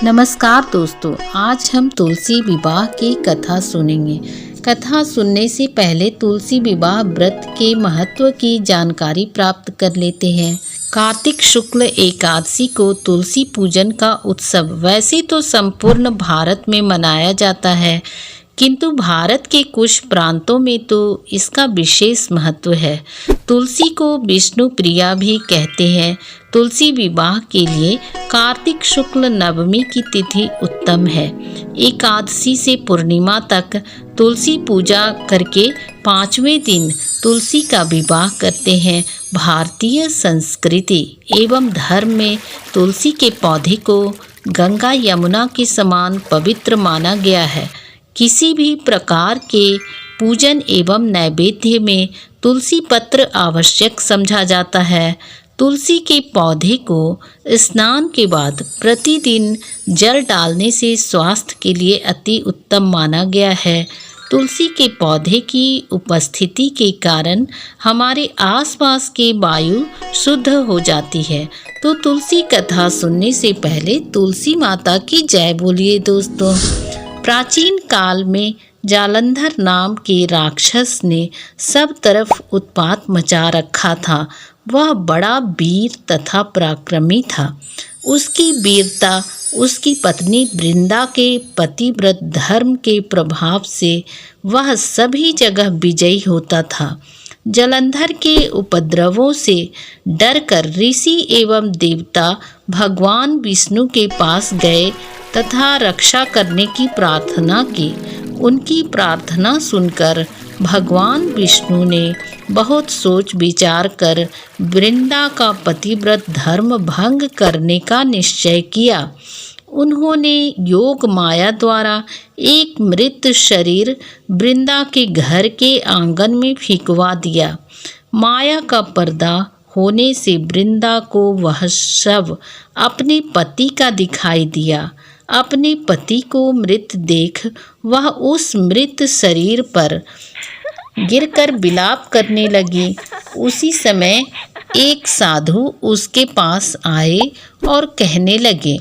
नमस्कार दोस्तों, आज हम तुलसी विवाह की कथा सुनेंगे। कथा सुनने से पहले तुलसी विवाह व्रत के महत्व की जानकारी प्राप्त कर लेते हैं। कार्तिक शुक्ल एकादशी को तुलसी पूजन का उत्सव वैसे तो संपूर्ण भारत में मनाया जाता है, किंतु भारत के कुछ प्रांतों में तो इसका विशेष महत्व है। तुलसी को विष्णु प्रिया भी कहते हैं। तुलसी विवाह के लिए कार्तिक शुक्ल नवमी की तिथि उत्तम है। एकादशी से पूर्णिमा तक तुलसी पूजा करके 5वें दिन तुलसी का विवाह करते हैं। भारतीय संस्कृति एवं धर्म में तुलसी के पौधे को गंगा यमुना के समान पवित्र माना गया है। किसी भी प्रकार के पूजन एवं नैवेद्य में तुलसी पत्र आवश्यक समझा जाता है। तुलसी के पौधे को स्नान के बाद प्रतिदिन जल डालने से स्वास्थ्य के लिए अति उत्तम माना गया है। तुलसी के पौधे की उपस्थिति के कारण हमारे आसपास के वायु शुद्ध हो जाती है। तो तुलसी कथा सुनने से पहले तुलसी माता की जय बोलिए दोस्तों। प्राचीन काल में जालंधर नाम के राक्षस ने सब तरफ उत्पात मचा रखा था। वह बड़ा वीर तथा पराक्रमी था। उसकी वीरता उसकी पत्नी वृंदा के पतिव्रत धर्म के प्रभाव से वह सभी जगह विजयी होता था। जालंधर के उपद्रवों से डरकर ऋषि एवं देवता भगवान विष्णु के पास गए तथा रक्षा करने की प्रार्थना की। उनकी प्रार्थना सुनकर भगवान विष्णु ने बहुत सोच विचार कर वृंदा का पतिव्रत धर्म भंग करने का निश्चय किया। उन्होंने योग माया द्वारा एक मृत शरीर वृंदा के घर के आंगन में फेंकवा दिया। माया का पर्दा होने से वृंदा को वह शव अपने पति का दिखाई दिया। अपने पति को मृत देख वह उस मृत शरीर पर गिरकर विलाप करने लगी। उसी समय एक साधु उसके पास आए और कहने लगे,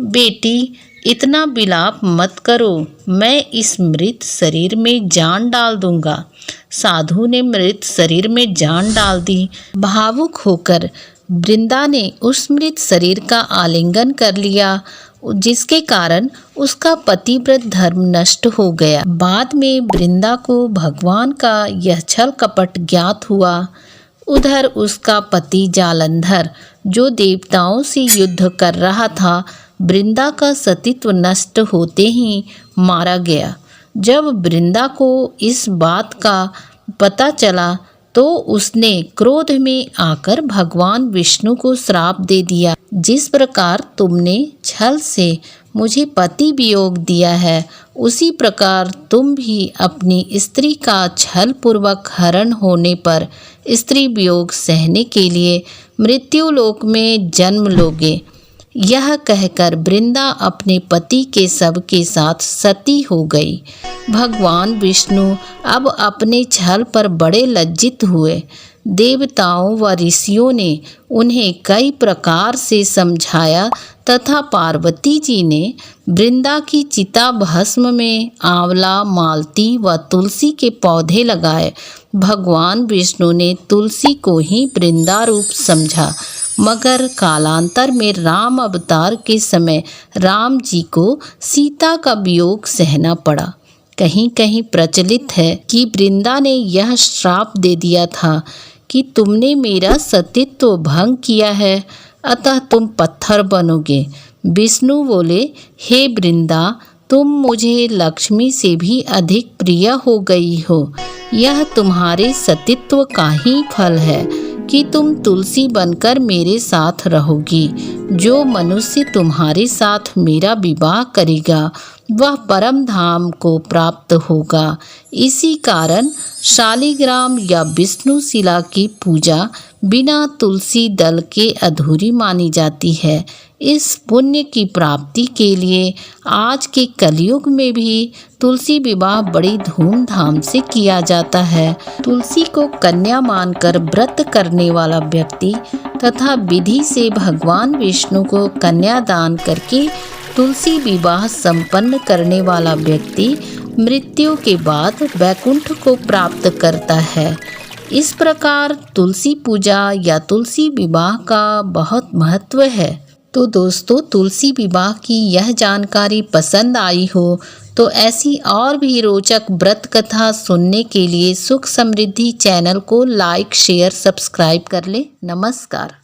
बेटी, इतना विलाप मत करो, मैं इस मृत शरीर में जान डाल दूंगा। साधु ने मृत शरीर में जान डाल दी। भावुक होकर वृंदा ने उस मृत शरीर का आलिंगन कर लिया, जिसके कारण उसका पतिव्रत धर्म नष्ट हो गया। बाद में वृंदा को भगवान का यह छल कपट ज्ञात हुआ। उधर उसका पति जालंधर, जो देवताओं से युद्ध कर रहा था, वृंदा का सतीत्व नष्ट होते ही मारा गया। जब वृंदा को इस बात का पता चला तो उसने क्रोध में आकर भगवान विष्णु को श्राप दे दिया, जिस प्रकार तुमने छल से मुझे पति वियोग दिया है, उसी प्रकार तुम भी अपनी स्त्री का छल पूर्वक हरण होने पर स्त्री वियोग सहने के लिए मृत्युलोक में जन्म लोगे। यह कहकर वृंदा अपने पति के शव के साथ सती हो गई। भगवान विष्णु अब अपने छल पर बड़े लज्जित हुए। देवताओं व ऋषियों ने उन्हें कई प्रकार से समझाया तथा पार्वती जी ने वृंदा की चिता भस्म में आंवला, मालती व तुलसी के पौधे लगाए। भगवान विष्णु ने तुलसी को ही वृंदा रूप समझा, मगर कालांतर में राम अवतार के समय राम जी को सीता का वियोग सहना पड़ा। कहीं कहीं प्रचलित है कि वृंदा ने यह श्राप दे दिया था कि तुमने मेरा सतीत्व भंग किया है, अतः तुम पत्थर बनोगे। विष्णु बोले, हे वृंदा, तुम मुझे लक्ष्मी से भी अधिक प्रिय हो गई हो। यह तुम्हारे सतीत्व का ही फल है कि तुम तुलसी बनकर मेरे साथ रहोगी। जो मनुष्य तुम्हारे साथ मेरा विवाह करेगा वह परम धाम को प्राप्त होगा। इसी कारण शालिग्राम या विष्णु शिला की पूजा बिना तुलसी दल के अधूरी मानी जाती है। इस पुण्य की प्राप्ति के लिए आज के कलयुग में भी तुलसी विवाह बड़ी धूमधाम से किया जाता है। तुलसी को कन्या मानकर व्रत करने वाला व्यक्ति तथा विधि से भगवान विष्णु को कन्या दान करके तुलसी विवाह संपन्न करने वाला व्यक्ति मृत्यु के बाद वैकुंठ को प्राप्त करता है। इस प्रकार तुलसी पूजा या तुलसी विवाह का बहुत महत्व है। तो दोस्तों, तुलसी विवाह की यह जानकारी पसंद आई हो तो ऐसी और भी रोचक व्रत कथा सुनने के लिए सुख समृद्धि चैनल को लाइक, शेयर, सब्सक्राइब कर ले। नमस्कार।